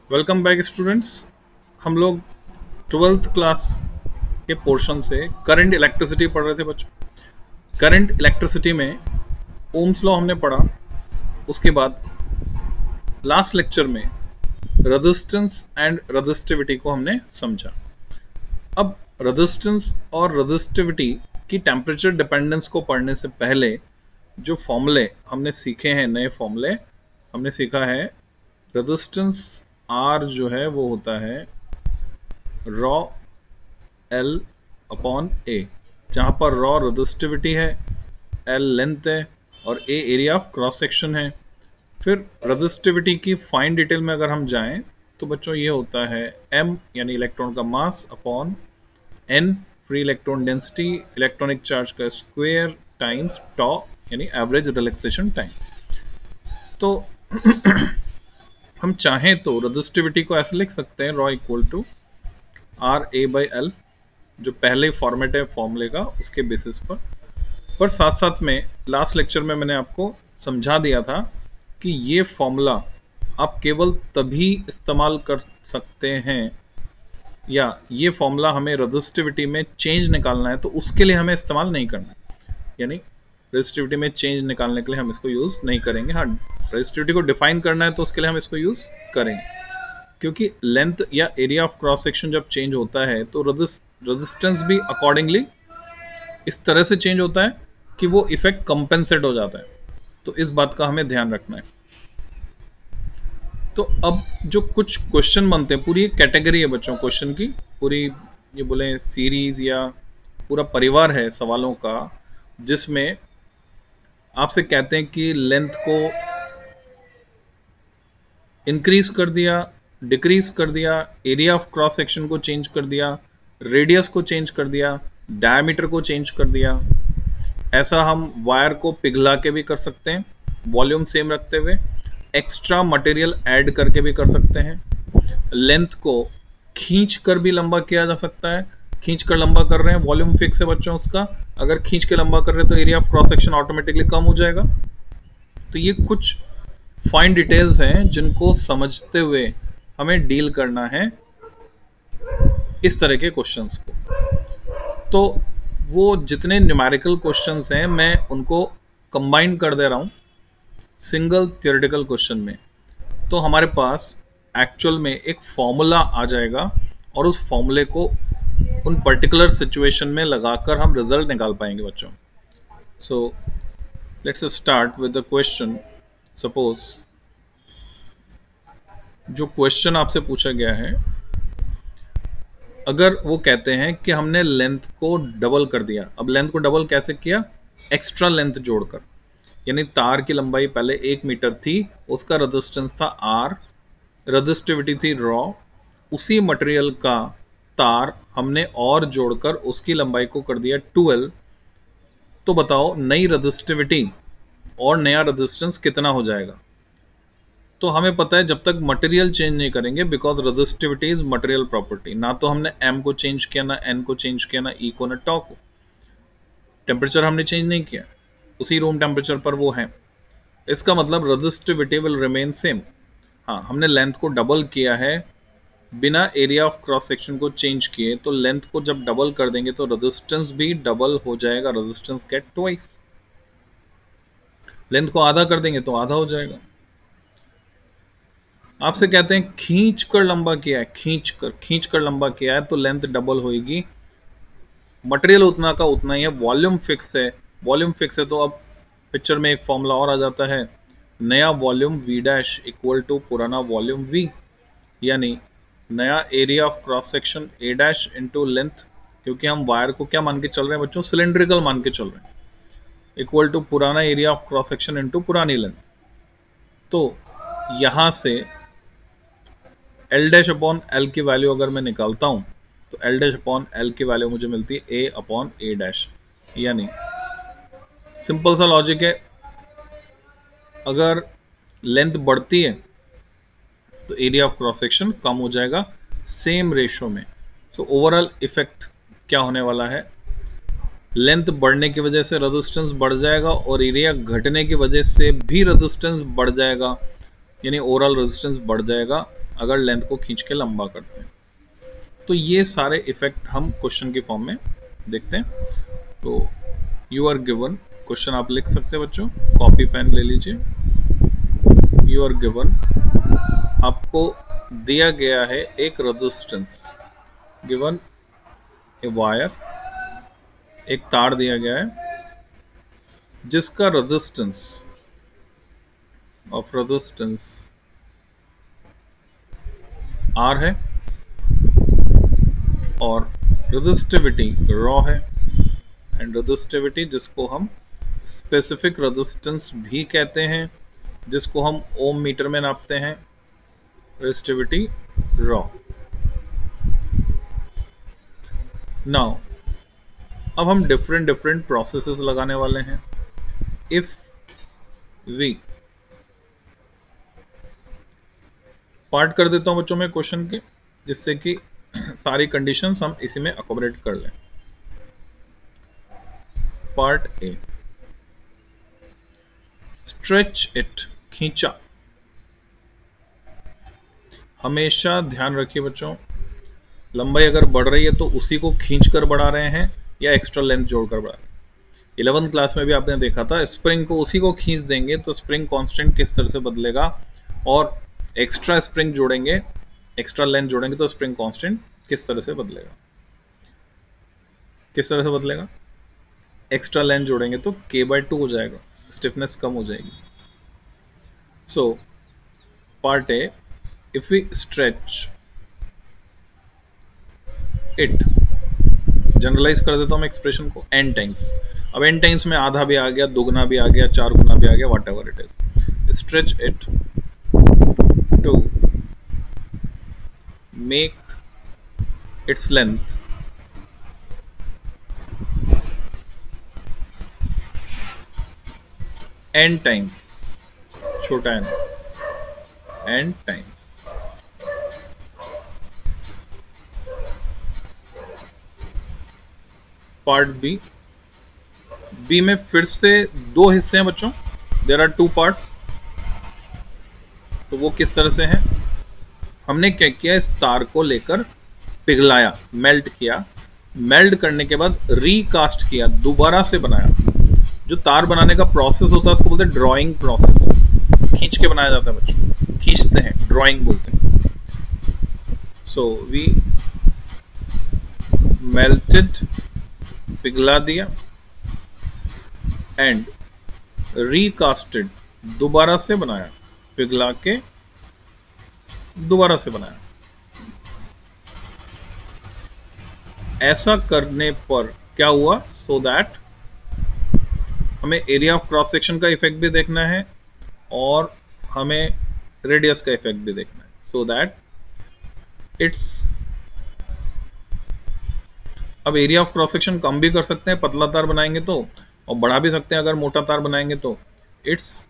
Welcome back students. हम लोग twelfth class के पोर्शन से करंट इलेक्ट्रिसिटी पढ़ रहे थे बच्चों। करंट इलेक्ट्रिसिटी में ओम्स लॉ हमने पढ़ा। उसके बाद लास्ट लेक्चर में रेजिस्टेंस एंड रेजिस्टिविटी को हमने समझा। अब रेजिस्टेंस और रेजिस्टिविटी की टेम्परेचर डिपेंडेंस को पढ़ने से पहले जो फॉर्मूले हमने सीखे हैं, नए फॉर्मूले हमने सीखा है। रेजिस्टेंस आर जो है वो होता है रॉ एल अपॉन ए, जहां पर रॉ रेजिस्टिविटी है, एल लेंथ है और ए एरिया ऑफ क्रॉस सेक्शन है। फिर रेजिस्टिविटी की फाइन डिटेल में अगर हम जाएं तो बच्चों ये होता है एम यानी इलेक्ट्रॉन का mass upon an free electron density, electronic charge का स्क्वायर टाइम्स टॉ यानी एवरेज रिलैक्सेशन टाइम। तो हम चाहें तो रेजिस्टिविटी को ऐसे लिख सकते हैं rho equal to R A by L, जो पहले फॉर्मेट है फॉर्मूले का, उसके बेसिस पर साथ साथ में लास्ट लेक्चर में मैंने आपको समझा दिया था कि ये फॉर्मूला आप केवल तभी इस्तेमाल कर सकते हैं, या ये फॉर्मूला हमें रेजिस्टिविटी में चेंज निकालना है तो उसके लिए हमें इस्तेमाल नहीं करना है। यानी रेजिस्टिविटी में चेंज निकालने के लिए हम इसको यूज़ नहीं करेंगे। हाँ, रेजिस्टिविटी को डिफाइन करना है तो उसके लिए हम इसको यूज़ करेंगे, क्योंकि लेंथ या एरिया ऑफ क्रॉस सेक्शन जब चेंज होता है तो रेजिस्टेंस भी अकॉर्डिंगली इस तरह से चेंज होता है कि वो इफेक्ट कंपेंसेट हो जाता है। तो इस बात का हमें ध्यान रखना है। तो अब जो कुछ क्वेश्चन बनते हैं, पूरी कैटेगरी है बच्चों क्वेश्चन की, पूरी ये बोले सीरीज या पूरा परिवार है सवालों का, जिसमें आपसे कहते हैं कि लेंथ को इंक्रीज कर दिया, डिक्रीज कर दिया, एरिया ऑफ क्रॉस सेक्शन को चेंज कर दिया, रेडियस को चेंज कर दिया, डायमीटर को चेंज कर दिया। ऐसा हम वायर को पिघला के भी कर सकते हैं, वॉल्यूम सेम रखते हुए, एक्स्ट्रा मटेरियल ऐड करके भी कर सकते हैं। लेंथ को खींच कर भी लंबा किया जा सकता है। खींच कर लंबा कर रहे हैं, वॉल्यूम फिक्स है बच्चों उसका, अगर खींच के लंबा कर रहे हैं तो area of cross section automatically कम हो जाएगा। तो ये कुछ फाइन डिटेल्स हैं जिनको समझते हुए हमें डील करना है इस तरह के क्वेश्चंस को। तो वो जितने न्यूमेरिकल क्वेश्चंस हैं मैं उनको कंबाइन कर दे रहा हूँ सिंगल थ्योरेटिकल क्वेश्चन में। तो हमारे पास एक्चुअल में एक फॉर्मूला आ जाएगा और उस फॉर्मूले को उन पर्टिकुलर सिचुएशन में लगाकर हम रिजल्ट निकाल पाएंगे बच्चों। So let's start with the question. Suppose जो क्वेश्चन आपसे पूछा गया है, अगर वो कहते हैं कि हमने लेंथ को डबल कर दिया। अब लेंथ को डबल कैसे किया? एक्स्ट्रा लेंथ जोड़कर, यानी तार की लंबाई पहले 1 मीटर थी, उसका रेजिस्टेंस था आर, रेजिस्टिविटी थी रॉ, उसी मटेरियल का तार हमने और जोड़कर उसकी लंबाई को कर दिया 12। तो बताओ नई रेजिस्टिविटी और नया रेजिस्टेंस कितना हो जाएगा? तो हमें पता है जब तक मटेरियल चेंज नहीं करेंगे, because resistivity is material property, ना तो हमने एम को चेंज किया, ना एन को चेंज किया, ना ई को, ना टॉ को। टेम्परेचर हमने चेंज नहीं किया, उसी रूम टेम्परेचर पर वो है। इसका मतलब रेजिस्टिविटी विल रिमेन सेम। हाँ, हमने लेंथ को डबल किया है बिना एरिया ऑफ क्रॉस सेक्शन को चेंज किए, तो लेंथ को जब डबल कर देंगे तो रेजिस्टेंस भी डबल हो जाएगा। Resistance gate twice. लेंथ को आधा कर देंगे तो आधा हो जाएगा। आपसे कहते हैं खींच कर लंबा किया है, खींच कर लंबा किया है तो लेंथ डबल होगी। मटेरियल उतना का उतना ही है, वॉल्यूम फिक्स है। वॉल्यूम फिक्स है तो अब पिक्चर में एक फॉर्मूला और आ जाता है, नया volume V dash equal to पुराना वॉल्यूम वी, यानी नया area of cross section A dash into length, क्योंकि हम वायर को क्या मान के चल रहे हैं बच्चों? सिलेंड्रिकल मान के चल रहे हैं, इक्वल टू पुराना area of cross section into पुरानी लेंथ। तो यहां से एल डैश अपॉन एल की वैल्यू अगर मैं निकालता हूं तो एल डैश अपॉन एल की वैल्यू मुझे मिलती है ए अपॉन ए डैश। यानी सिंपल सा लॉजिक है, अगर लेंथ बढ़ती है तो एरिया ऑफ क्रॉस सेक्शन कम हो जाएगा सेम रेशो में। सो ओवरऑल इफेक्ट क्या होने वाला है? लेंथ बढ़ने की वजह से रेजिस्टेंस बढ़ जाएगा और एरिया घटने की वजह से भी रेजिस्टेंस बढ़ जाएगा, यानी ओवरऑल रेजिस्टेंस बढ़ जाएगा। अगर लेंथ को खींच के लंबा करते हैं। तो ये सारे इफेक्ट हम क्वेश्चन की फॉर्म में देखते हैं। तो यू आर गिवन, क्वेश्चन आप लिख सकते हैं बच्चों, कॉपी पेन ले लीजिए। यू आर गिवन, आपको दिया गया है एक रेजिस्टेंस, गिवन ए वायर, एक तार दिया गया है जिसका रेजिस्टेंस R है और रेजिस्टिविटी रॉ है, एंड रेजिस्टिविटी जिसको हम स्पेसिफिक रेजिस्टेंस भी कहते हैं, जिसको हम ओम मीटर में नापते हैं, रेजिस्टिविटी रॉ। नाउ अब हम डिफरेंट प्रोसेसेस लगाने वाले हैं। इफ वी पार्ट कर देता हूं बच्चों में क्वेश्चन के, जिससे कि सारी कंडीशंस हम इसी में अकोमोडेट कर लें। पार्ट ए, स्ट्रेच इट, खींचा। हमेशा ध्यान रखिए बच्चों, लंबाई अगर बढ़ रही है तो उसी को खींच कर बढ़ा रहे हैं या एक्स्ट्रा लेंथ जोड़कर बढ़ा रहे हैं। 11th क्लास में भी आपने देखा था, स्प्रिंग को उसी को खींच देंगे तो स्प्रिंग कांस्टेंट किस तरह से बदलेगा, और एक्स्ट्रा स्प्रिंग जोड़ेंगे, एक्स्ट्रा लेंथ जोड़ेंगे तो स्प्रिंग कांस्टेंट किस तरह से बदलेगा। किस तरह से बदलेगा? एक्स्ट्रा लेंथ जोड़ेंगे तो k/2 हो जाएगा, स्टिफनेस कम हो जाएगी। So part A, if we stretch it, generalize कर देता हूं मैं एक्सप्रेशन को n टाइम्स। अब n टाइम्स में आधा भी आ गया, दुगना भी आ गया, 4 गुना भी आ गया, whatever it is. Stretch it to make its length n times, छोटा n times. Part B, B में फिर से दो हिस्से हैं बच्चों, देयर आर 2 पार्ट्स। तो वो किस तरह से हैं? हमने क्या किया, इस तार को लेकर पिघलाया, मेल्ट किया, मेल्ट करने के बाद रीकास्ट किया, दोबारा से बनाया। जो तार बनाने का प्रोसेस होता है उसको बोलते हैं ड्राइंग प्रोसेस, खींच के बनाया जाता है बच्चों, खींचते हैं, ड्राइंग बोलते हैं। सो वी मेल्टेड, पिघला दिया, एंड रीकास्टेड, दोबारा से बनाया, पिघला के दोबारा से बनाया। ऐसा करने पर क्या हुआ? सो दैट हमें एरिया ऑफ क्रॉस सेक्शन का इफेक्ट भी देखना है और हमें रेडियस का इफेक्ट भी देखना है, सो दैट इट्स, अब एरिया ऑफ क्रॉस सेक्शन कम भी कर सकते हैं पतला तार बनाएंगे तो, और बढ़ा भी सकते हैं अगर मोटा तार बनाएंगे तो। It's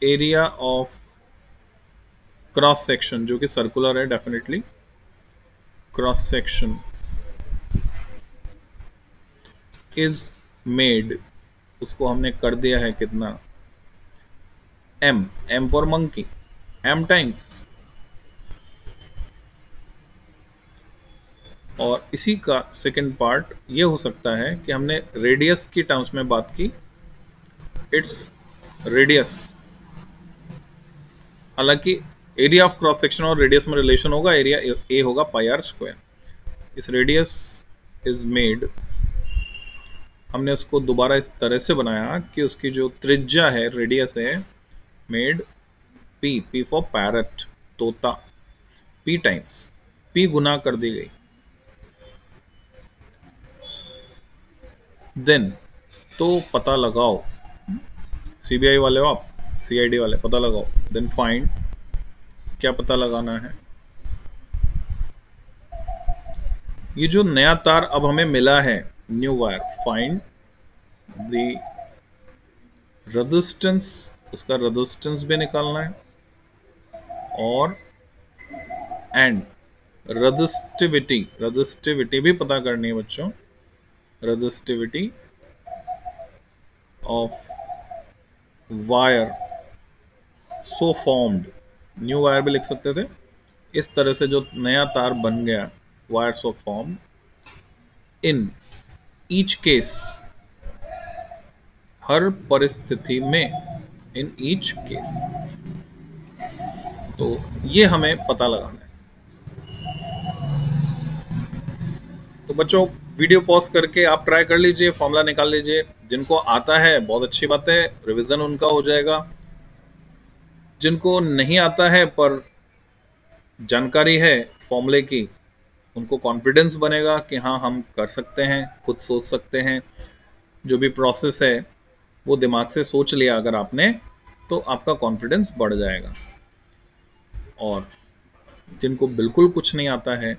area of cross section, जो कि सर्कुलर है definitely, cross section is made, उसको हमने कर दिया है कितना, m for monkey, m times. और इसी का सेकेंड पार्ट ये हो सकता है कि हमने रेडियस की टर्म्स में बात की, इट्स रेडियस, हालांकि एरिया ऑफ क्रॉस सेक्शन और रेडियस में रिलेशन होगा, एरिया ए होगा πr²। इस रेडियस इज मेड, हमने उसको दोबारा इस तरह से बनाया कि उसकी जो त्रिज्या है, रेडियस है, मेड p फॉर पैरट, तोता, p टाइम्स, p गुना कर दी गई। देन तो पता लगाओ, सीबीआई वाले हो आप, सीआईडी वाले, पता लगाओ। देन फाइंड, क्या पता लगाना है? ये जो नया तार अब हमें मिला है, new wire, find the resistance, उसका रेजिस्टेंस भी निकालना है, और एंड रेजिस्टिविटी, रेजिस्टिविटी भी पता करनी है बच्चों, resistivity of wire so formed, new wire भी लिख सकते थे, इस तरह से जो नया तार बन गया, wires of form in each case, हर परिस्थिति में, इन ईच केस। तो ये हमें पता लगाना है। तो बच्चों वीडियो पॉज करके आप ट्राई कर लीजिए, फॉर्मूला निकाल लीजिए। जिनको आता है बहुत अच्छी बात है, रिवीजन उनका हो जाएगा। जिनको नहीं आता है पर जानकारी है फॉर्मूले की, उनको कॉन्फिडेंस बनेगा कि हाँ हम कर सकते हैं, खुद सोच सकते हैं। जो भी प्रोसेस है वो दिमाग से सोच लिया अगर आपने, तो आपका कॉन्फिडेंस बढ़ जाएगा। और जिनको बिल्कुल कुछ नहीं आता है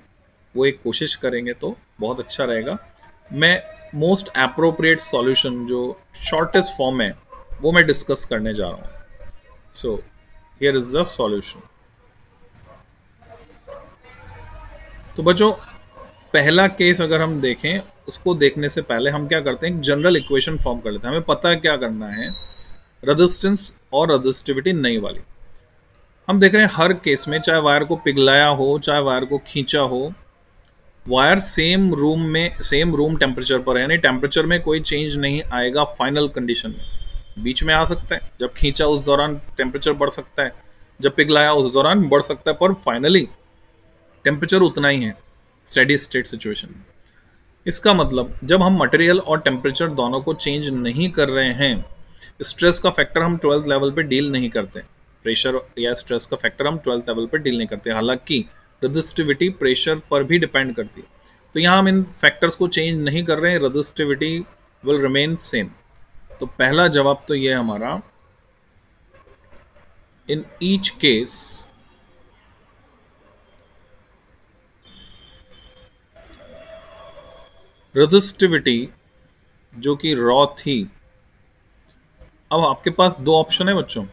वो एक कोशिश करेंगे तो बहुत अच्छा रहेगा। मैं मोस्ट एप्रोप्रिएट सॉल्यूशन जो शॉर्टेस्ट फॉर्म है वो मैं डिस्कस करने जा रहा हूँ। So here is the solution. तो बच्चों पहला केस अगर हम देखें, उसको देखने से पहले हम क्या करते हैं, जनरल इक्वेशन फॉर्म कर लेते हैं। हमें पता है क्या करना है, रेजिस्टेंस और रेजिस्टिविटी नई वाली। हम देख रहे हैं हर केस में, चाहे वायर को पिघलाया हो चाहे वायर को खींचा हो, वायर सेम रूम टेम्परेचर पर है, यानी टेम्परेचर में कोई चेंज नहीं आएगा फाइनल कंडीशन में। बीच में आ सकता है, जब खींचा उस दौरान टेम्परेचर बढ़ सकता है, जब पिघलाया उस दौरान बढ़ सकता है, पर फाइनली टेम्परेचर उतना ही है स्टेडी स्टेट सिचुएशन में। इसका मतलब जब हम मटेरियल और टेम्परेचर दोनों को चेंज नहीं कर रहे हैं, स्ट्रेस का फैक्टर हम 12th लेवल पे डील नहीं करते, प्रेशर या स्ट्रेस का फैक्टर हम 12th लेवल पे डील नहीं करते। हालांकि रेजिस्टिविटी प्रेशर पर भी डिपेंड करती है। तो यहाँ हम इन फैक्टर्स को चेंज नहीं कर रहे हैं, रेजिस्टिविटी विल रिमेन सेम। तो पहला जवाब तो ये हमारा, इन ईच केस रेजिस्टिविटी जो कि रॉ थी, अब आपके पास दो ऑप्शन है बच्चों,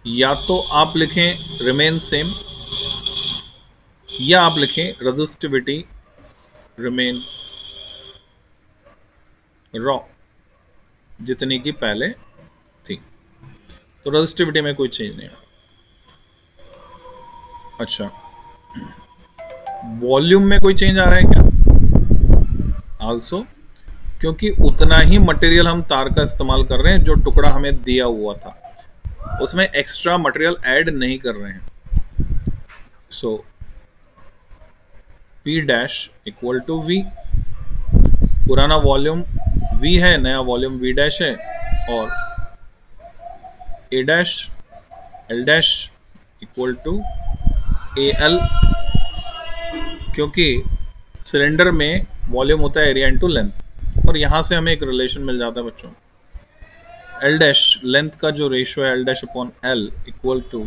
या तो आप लिखें रिमेन सेम, या आप लिखें रेजिस्टिविटी रिमेन रॉ जितनी की पहले थी। तो रेजिस्टिविटी में कोई चेंज नहीं है। अच्छा, वॉल्यूम में कोई चेंज आ रहा है क्या? आल्सो, क्योंकि उतना ही मटेरियल हम तार का इस्तेमाल कर रहे हैं जो टुकड़ा हमें दिया हुआ था, उसमें एक्स्ट्रा मटेरियल ऐड नहीं कर रहे हैं। So P dash equal to V, पुराना वॉल्यूम V है, नया वॉल्यूम V डैश है, और A dash L dash equal to AL, क्योंकि सिलेंडर में वॉल्यूम होता है एरिया इंटू लेंथ, और यहां से हमें एक रिलेशन मिल जाता है बच्चों, L डैश लेंथ का जो रेशियो है L dash upon L equal to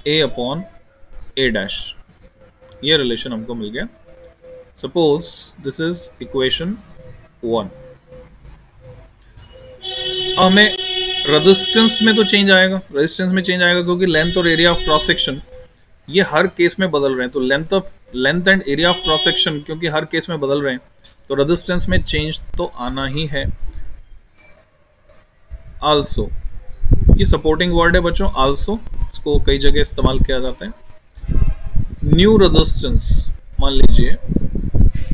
A upon A dash. ये रिलेशन हमको मिल गया। Suppose this is equation 1। हमें रेजिस्टेंस में तो चेंज आएगा, रेजिस्टेंस में चेंज आएगा क्योंकि लेंथ और एरिया ऑफ क्रॉस सेक्शन ये हर केस में बदल रहे हैं। तो length and area of cross section क्योंकि हर केस में बदल रहे हैं, तो रेजिस्टेंस में चेंज तो आना ही है। आल्सो, ये सपोर्टिंग वर्ड है बच्चों, आल्सो इसको कई जगह इस्तेमाल किया जाता है। न्यू रेजिस्टेंस, मान लीजिए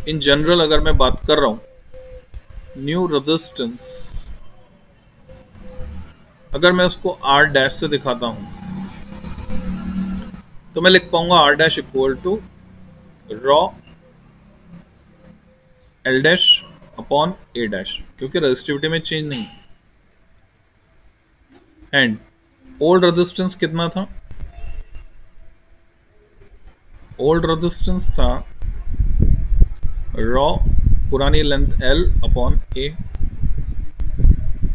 इन जनरल अगर मैं बात कर रहा हूं, न्यू रेजिस्टेंस अगर मैं उसको R डैश से दिखाता हूं तो मैं लिख पाऊंगा R dash equal to rho L dash upon A dash, क्योंकि रेजिस्टिविटी में चेंज नहीं। एंड ओल्ड रेजिस्टेंस कितना था? ओल्ड रेजिस्टेंस था रॉ पुरानी लेंथ L अपॉन A।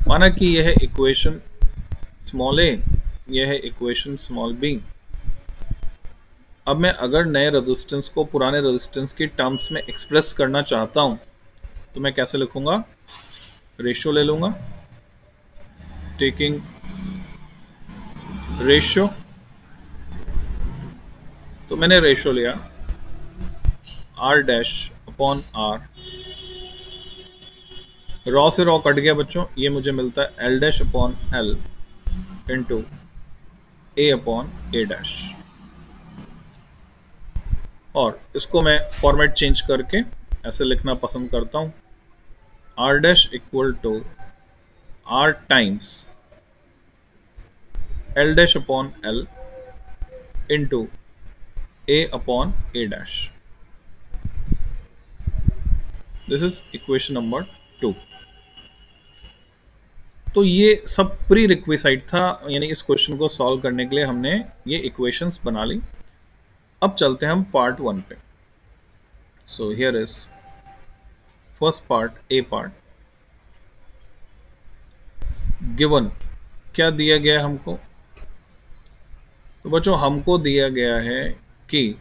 माना कि यह है इक्वेशन स्मॉल a, यह है इक्वेशन स्मॉल b। अब मैं अगर नए रेजिस्टेंस को पुराने रेजिस्टेंस की टर्म्स में एक्सप्रेस करना चाहता हूं तो मैं कैसे लिखूंगा? रेशियो ले लूंगा, टेकिंग रेशियो। तो मैंने रेशियो लिया R dash upon R, raw से रॉ कट गया बच्चों, ये मुझे मिलता है L dash upon L into A upon A dash. और इसको मैं फॉर्मेट चेंज करके ऐसे लिखना पसंद करता हूं, R dash equal to R times L dash upon L into A upon A dash. This is equation number 2। तो ये सब प्री रिक्विसाइट था, यानी इस क्वेश्चन को सॉल्व करने के लिए हमने ये इक्वेशंस बना ली। अब चलते हैं हम पार्ट 1 पे। So here is first part, A part. Given क्या दिया गया है हमको? तो बच्चों हमको दिया गया है कि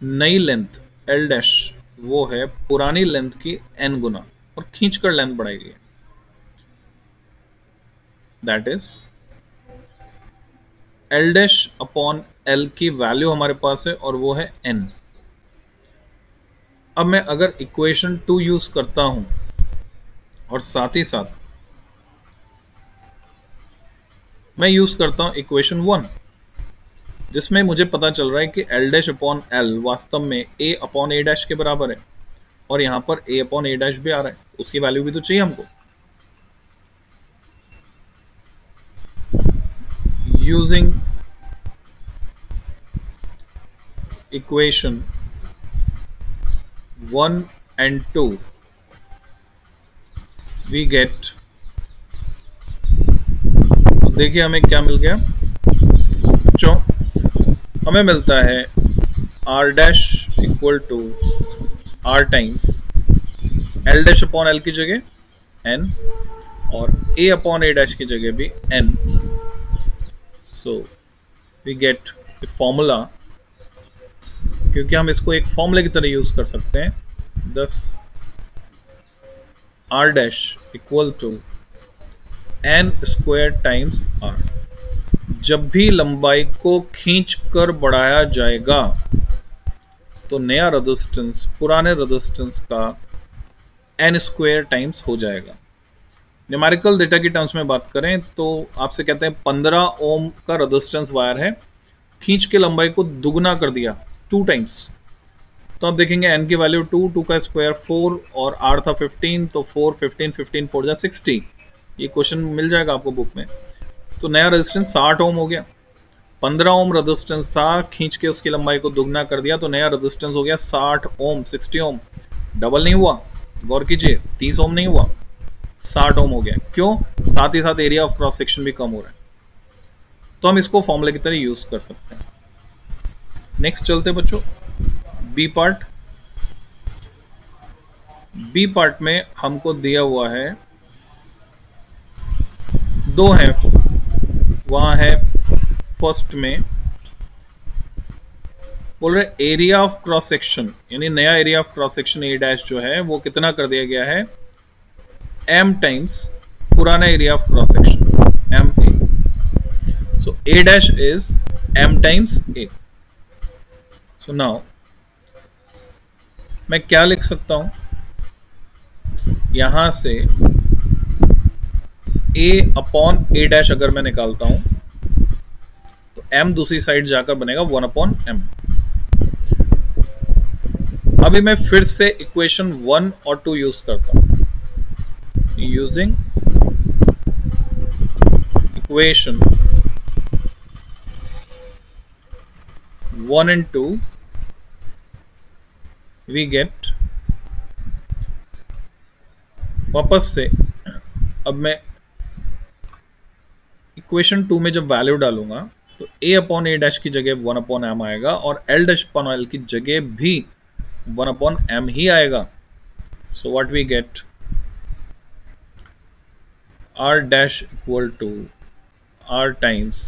नई लेंथ एल डैश वो है पुरानी लेंथ की n गुना, और खींचकर लेंथ बढ़ाई गई है। That is L dash upon L की वैल्यू हमारे पास है और वो है n। अब मैं अगर इक्वेशन 2 यूज करता हूं और साथ ही साथ मैं यूज करता हूं इक्वेशन 1, जिसमें मुझे पता चल रहा है कि एल डैश अपॉन एल वास्तव में ए अपॉन ए डैश के बराबर है, और यहां पर ए अपॉन ए डैश भी आ रहा है, उसकी वैल्यू भी तो चाहिए हमको। Using equation 1 and 2 we get, तो देखिए हमें क्या मिल गया बच्चों। हमें मिलता है R dash equal to R times L dash upon L की जगह एन और ए अपॉन ए डैश की जगह भी N. So we get formula, क्योंकि हम इसको एक फॉर्मूले की तरह यूज कर सकते हैं। दस R dash equal to N square times R. जब भी लंबाई को खींचकर बढ़ाया जाएगा तो नया रेजिस्टेंस पुराने रेजिस्टेंस का एन स्क्वायर टाइम्स हो जाएगा। न्यूमेरिकल डेटा की टर्म्स में बात करें तो आपसे कहते हैं 15 ओम का रेजिस्टेंस वायर है, खींच के लंबाई को दुगना कर दिया 2 टाइम्स, तो आप देखेंगे n की वैल्यू 2 का स्क्वायर 4 और r था 15, तो 4 15 15 4 जा 60। ये क्वेश्चन मिल जाएगा आपको बुक में। तो नया रेजिस्टेंस 60 ओम हो गया। 15 ओम रेजिस्टेंस था, खींच के उसकी लंबाई को दुगना कर दिया, तो नया रेजिस्टेंस हो गया 60 ओम। 60 ओम डबल नहीं हुआ, गौर कीजिए 30 ओम नहीं हुआ, 60 ओम हो गया। क्यों? साथ ही साथ एरिया ऑफ क्रॉस सेक्शन भी कम हो रहा है, तो हम इसको फॉर्मूले की तरह यूज कर सकते हैं। नेक्स्ट चलते बच्चों बी पार्ट। बी पार्ट में हमको दिया हुआ है, दो हैं वहां है। फर्स्ट में बोल रहे एरिया ऑफ क्रॉस सेक्शन, यानी नया area of cross section A dash जो है वो कितना कर दिया गया है, m टाइम्स पुराना area of cross section M A. So A dash is m times A. So now मैं क्या लिख सकता हूं, यहां से a अपॉन ए डैश अगर मैं निकालता हूं तो m दूसरी साइड जाकर बनेगा 1 अपॉन m। अभी मैं फिर से इक्वेशन 1 और 2 यूज करता हूं। Using equation 1 and 2 we get, वापस से अब मैं इक्वेशन 2 में जब वैल्यू डालूंगा तो a अपॉन ए डैश की जगह 1 अपॉन एम आएगा और l डैश अपॉन एल की जगह भी 1 अपॉन एम ही आएगा। So what we get, r dash equal to r times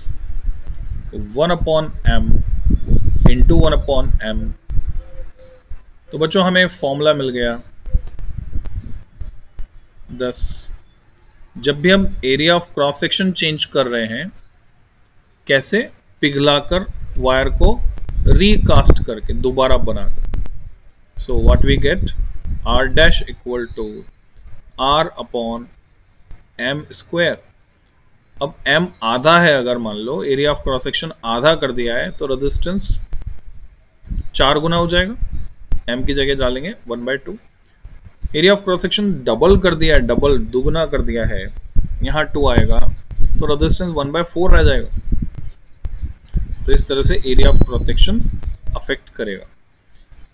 1 upon m into 1 upon m। तो बच्चों हमें फॉर्मूला मिल गया 10। जब भी हम area of cross section change कर रहे हैं, कैसे? पिघलाकर वायर को रिकास्ट करके दोबारा बनाकर। So what we get, R dash equal to R upon M square. अब m आधा है, अगर मान लो एरिया ऑफ क्रॉस सेक्शन आधा कर दिया है तो रेजिस्टेंस 4 गुना हो जाएगा, m की जगह डालेंगे 1/2। Area of cross section double कर दिया है, डबल दुगुना कर दिया है, यहाँ 2 आएगा तो रेजिस्टेंस 1/4 रह जाएगा। तो इस तरह से area of cross section affect करेगा।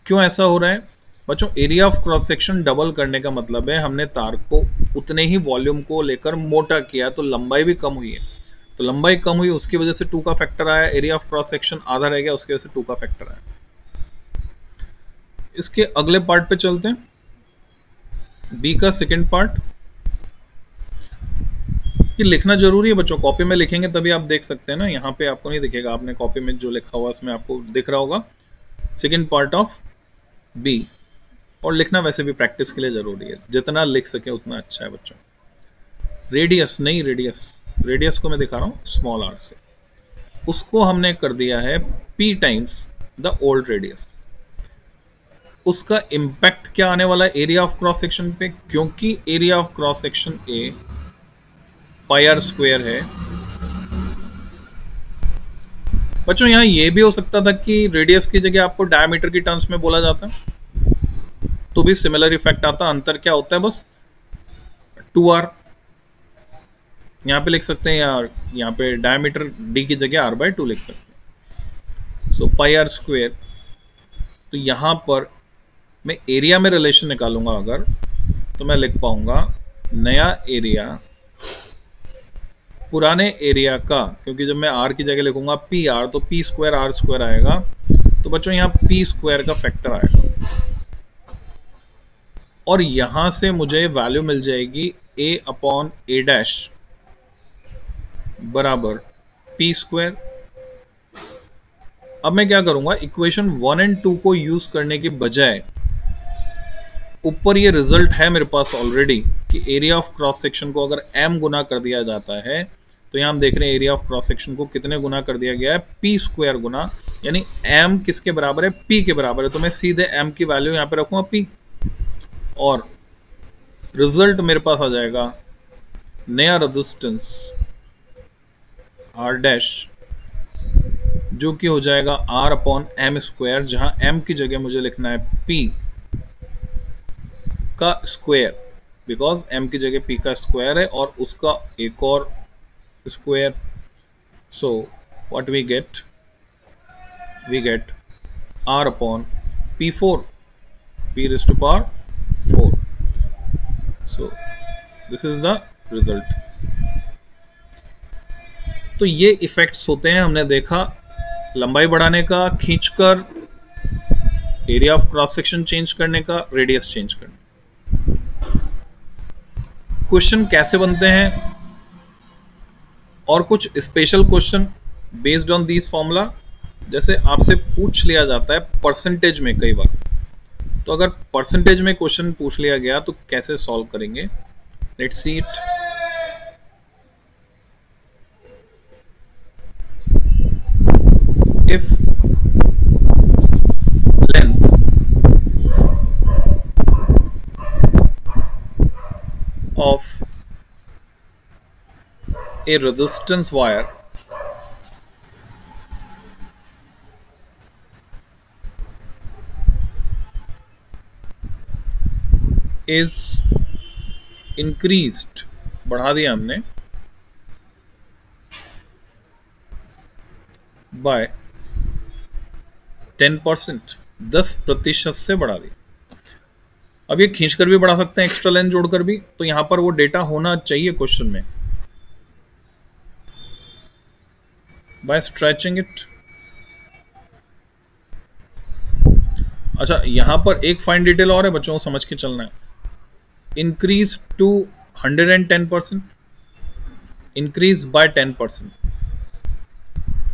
क्यों ऐसा हो रहा है बच्चों? Area of cross section double करने का मतलब है हमने तार को उतने ही वॉल्यूम को लेकर मोटा किया, तो लंबाई भी कम हुई है। तो लंबाई कम हुई, उसकी वजह से 2 का फैक्टर आया। एरिया ऑफ क्रॉस सेक्शन आधा रह गया, उसकी वजह से 2 का फैक्टर आया। इसके अगले पार्ट पे चलते हैं, बी का सेकेंड पार्ट। ये लिखना जरूरी है बच्चों, कॉपी में लिखेंगे तभी आप देख सकते हैं ना, यहाँ पे आपको नहीं दिखेगा, आपने कॉपी में जो लिखा हुआ उसमें आपको दिख रहा होगा सेकेंड पार्ट ऑफ बी। और लिखना वैसे भी प्रैक्टिस के लिए जरूरी है, जितना लिख सके उतना अच्छा है बच्चों। रेडियस नहीं, रेडियस, रेडियस को मैं दिखा रहा हूँ स्मॉल आर से, उसको हमने कर दिया है p times the old radius. उसका इम्पैक्ट क्या आने वाला है एरिया ऑफ क्रॉस सेक्शन पे? क्योंकि area of cross section A pi R square है बच्चों। यहां ये भी हो सकता था कि रेडियस की जगह आपको डायमीटर की टर्म्स में बोला जाता, तो भी सिमिलर इफेक्ट आता। अंतर क्या होता है बस 2r यहां पे लिख सकते हैं, या यहां पे डायमीटर d की जगह r/2 लिख सकते हैं। सो पाई आर स्क्वायर, तो यहां पर मैं एरिया में रिलेशन निकालूंगा अगर, तो मैं लिख पाऊंगा नया एरिया पुराने एरिया का, क्योंकि जब मैं r की जगह लिखूंगा पी आर, तो पी स्क्वायर आर स्क्वायर आएगा। तो बच्चों यहाँ पी स्क्वायर का फैक्टर आएगा, और यहां से मुझे वैल्यू मिल जाएगी a/a' बराबर पी स्क्वायर। अब मैं क्या करूंगा, इक्वेशन 1 और 2 को यूज करने के बजाय ऊपर ये रिजल्ट है मेरे पास ऑलरेडी कि एरिया ऑफ क्रॉस सेक्शन को अगर m गुना कर दिया जाता है, तो यहां हम देख रहे हैं एरिया ऑफ क्रॉस सेक्शन को कितने गुना कर दिया गया है, p स्क्वायर गुना, यानी m किसके बराबर है, p के बराबर है। तो मैं सीधे m की वैल्यू यहां पे रखूंगा p, और रिजल्ट मेरे पास आ जाएगा नया रेजिस्टेंस r' जो कि हो जाएगा r/m स्क्वायर, जहां m की जगह मुझे लिखना है p का स्क्वायर, बिकॉज m की जगह p का स्क्वायर है और उसका एक और square. So what we get r/p4, p⁴ so this is the result. तो ये इफेक्ट्स होते हैं, हमने देखा लंबाई बढ़ाने का, खींचकर area of cross section change करने का, रेडियस चेंज करने। क्वेश्चन कैसे बनते हैं और कुछ special question based on this formula, जैसे आपसे पूछ लिया जाता है परसेंटेज में कई बार, तो अगर परसेंटेज में क्वेश्चन पूछ लिया गया तो कैसे सॉल्व करेंगे, let's see it. If length of a resistance wire is increased, बढ़ा दिया हमने, by 10%, 10% से बढ़ा दिया। अब ये खींचकर भी बढ़ा सकते हैं, एक्स्ट्रा लेंथ जोड़कर भी, तो यहां पर वो डेटा होना चाहिए क्वेश्चन में, by stretching it। अच्छा, यहां पर एक फाइन डिटेल और है बच्चों को समझ के चलना है, इंक्रीज टू 110%, इंक्रीज बाय 10%,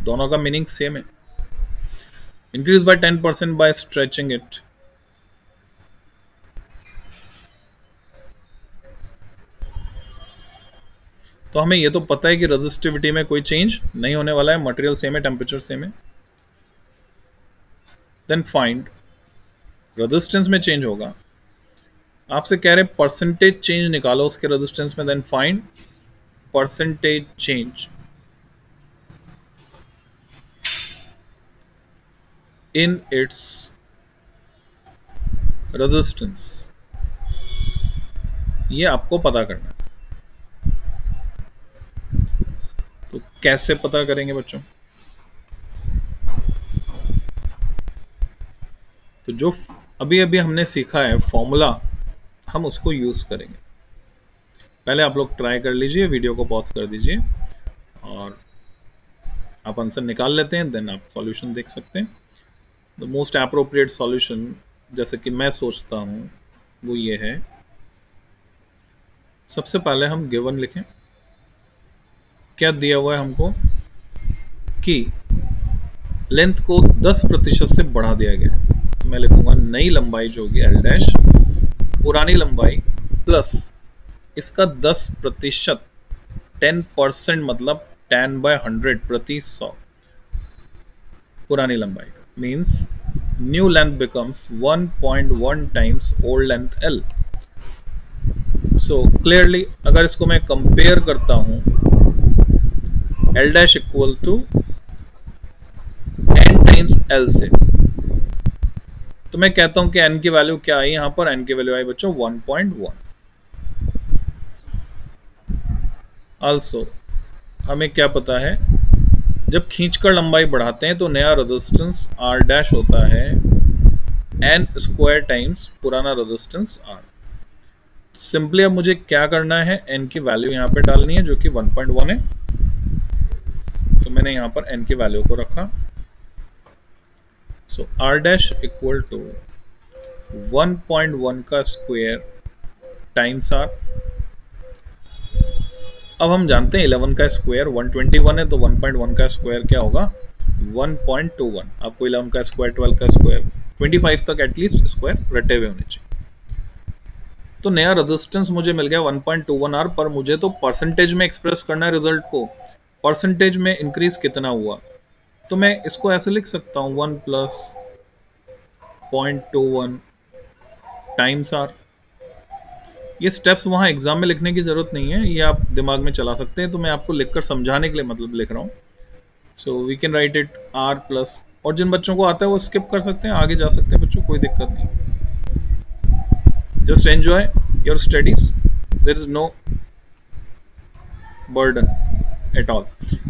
दोनों का मीनिंग सेम है। Increase by 10% by stretching it, तो हमें ये तो पता है कि रेजिस्टिविटी में कोई चेंज नहीं होने वाला है, मटेरियल सेम है, टेम्परेचर सेम है। देन फाइंड, रेजिस्टेंस में चेंज होगा, आपसे कह रहे परसेंटेज चेंज निकालो उसके रेजिस्टेंस में, then find percentage change. In its resistance, ये आपको पता करना है। तो कैसे पता करेंगे बच्चों? तो जो अभी अभी हमने सीखा है फॉर्मूला, हम उसको यूज करेंगे। पहले आप लोग ट्राई कर लीजिए, वीडियो को पॉज कर दीजिए और आप आंसर निकाल लेते हैं, देन आप सॉल्यूशन देख सकते हैं। द मोस्ट अप्रोप्रिएट सॉल्यूशन जैसे कि मैं सोचता हूं वो ये है, सबसे पहले हम गिवन लिखें। क्या दिया हुआ है हमको कि लेंथ को 10% से बढ़ा दिया गया है, तो मैं लिखूंगा नई लंबाई जो होगी एल डैश, पुरानी लंबाई प्लस इसका 10%, 10% मतलब 10/100 प्रति 100 पुरानी लंबाई का, means new length becomes 1.1 times old length L. So clearly अगर इसको मैं कंपेयर करता हूं, L dash equal to n times L से, तो मैं कहता हूं कि n की वैल्यू क्या आई, यहां पर n की वैल्यू आई बच्चों 1.1। आल्सो हमें क्या पता है, जब खींचकर लंबाई बढ़ाते हैं तो नया रेजिस्टेंस r डैश होता है n स्क्वायर टाइम्स पुराना रेजिस्टेंस r। सिंपली अब मुझे क्या करना है, n की वैल्यू यहां पे डालनी है जो कि 1.1 है, तो मैंने यहां पर n की वैल्यू को रखा। सो r डैश इक्वल टू 1.1 का स्क्वायर टाइम्स r। अब हम जानते हैं 11 का स्क्वायर 121 है, तो 1.1 का स्क्वायर क्या होगा 1.21। आपको 11 का स्क्वायर, 12 का स्क्वायर, 25 तक एटलीस्ट स्क्वायर रटे हुए होने चाहिए। तो नया रेजिस्टेंस मुझे मिल गया 1.21 r, पर मुझे तो परसेंटेज में एक्सप्रेस करना है रिजल्ट को, परसेंटेज में इंक्रीज कितना हुआ, तो मैं इसको ऐसे लिख सकता हूं 1 प्लस 0.21 टाइम्स r। ये स्टेप्स वहां एग्जाम में लिखने की जरूरत नहीं है, ये आप दिमाग में चला सकते हैं, तो मैं आपको लिखकर समझाने के लिए मतलब लिख रहा हूं। So we can write it r plus, और जिन बच्चों को आता है वो स्किप कर सकते हैं, आगे जा सकते हैं बच्चों, कोई दिक्कत नहीं। Just enjoy your studies, there is no burden at all.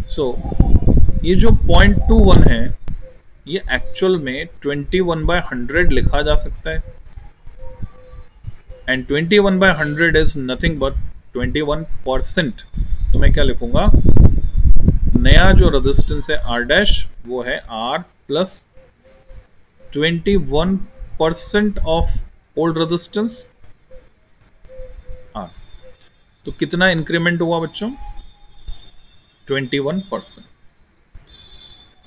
So ये जो 0.21 है, ये एक्चुअल में 21/100 लिखा जा सकता है, एंड 21/100 इज नथिंग बट 21%। तो मैं क्या लिखूंगा, नया जो रेजिस्टेंस है R डैश वो है R plus 21% of old resistance R। तो कितना इंक्रीमेंट हुआ बच्चों, 21%।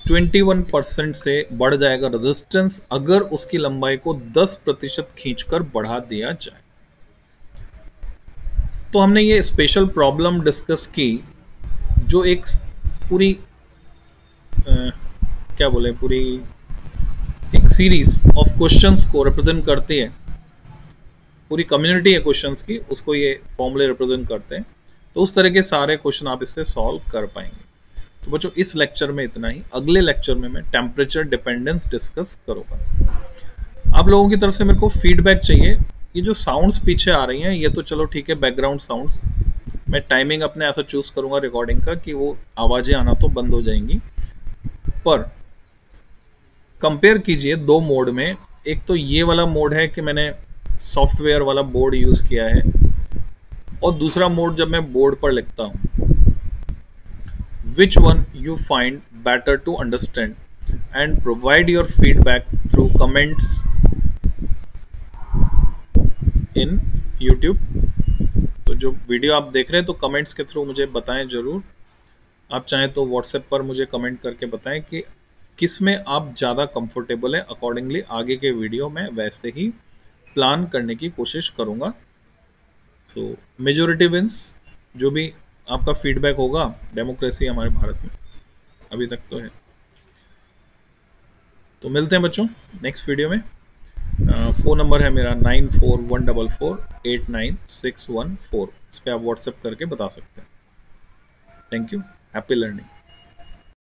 21% से बढ़ जाएगा रेजिस्टेंस अगर उसकी लंबाई को 10% खींचकर बढ़ा दिया जाए। तो हमने ये स्पेशल प्रॉब्लम डिस्कस की जो एक पूरी क्या बोले, पूरी एक सीरीज ऑफ क्वेश्चंस को रिप्रेजेंट करती है, पूरी कम्युनिटी है क्वेश्चंस की, उसको ये फॉर्मूले रिप्रेजेंट करते हैं। तो उस तरह के सारे क्वेश्चन आप इससे सॉल्व कर पाएंगे। तो बच्चों इस लेक्चर में इतना ही, अगले लेक्चर में मैं टेम्परेचर डिपेंडेंस डिस्कस करूंगा। आप लोगों की तरफ से मेरे को फीडबैक चाहिए। ये जो साउंड्स पीछे आ रही हैं ये तो चलो ठीक है, बैकग्राउंड साउंड्स, मैं टाइमिंग अपने ऐसा चूज करूंगा रिकॉर्डिंग का कि वो आवाजें आना तो बंद हो जाएंगी। पर कंपेयर कीजिए दो मोड में, एक तो ये वाला मोड है कि मैंने सॉफ्टवेयर वाला बोर्ड यूज किया है, और दूसरा मोड जब मैं बोर्ड पर लिखता हूं। Which one you find better to understand and provide your feedback through comments in YouTube. तो जो वीडियो आप देख रहे हैं तो कमेंट्स के थ्रू मुझे बताएं जरूर। आप चाहें तो व्हाट्सएप पर मुझे कमेंट करके बताएं कि किस में आप ज़्यादा कंफर्टेबल है, अकॉर्डिंगली आगे के वीडियो में वैसे ही प्लान करने की कोशिश करूंगा। सो मेजोरिटी विंस, जो भी आपका फीडबैक होगा, डेमोक्रेसी हमारे भारत में अभी तक तो है। तो मिलते हैं बच्चों नेक्स्ट वीडियो में। फ़ोन नंबर है मेरा 9414489614, इस पर आप व्हाट्सएप करके बता सकते हैं। Thank you, happy learning.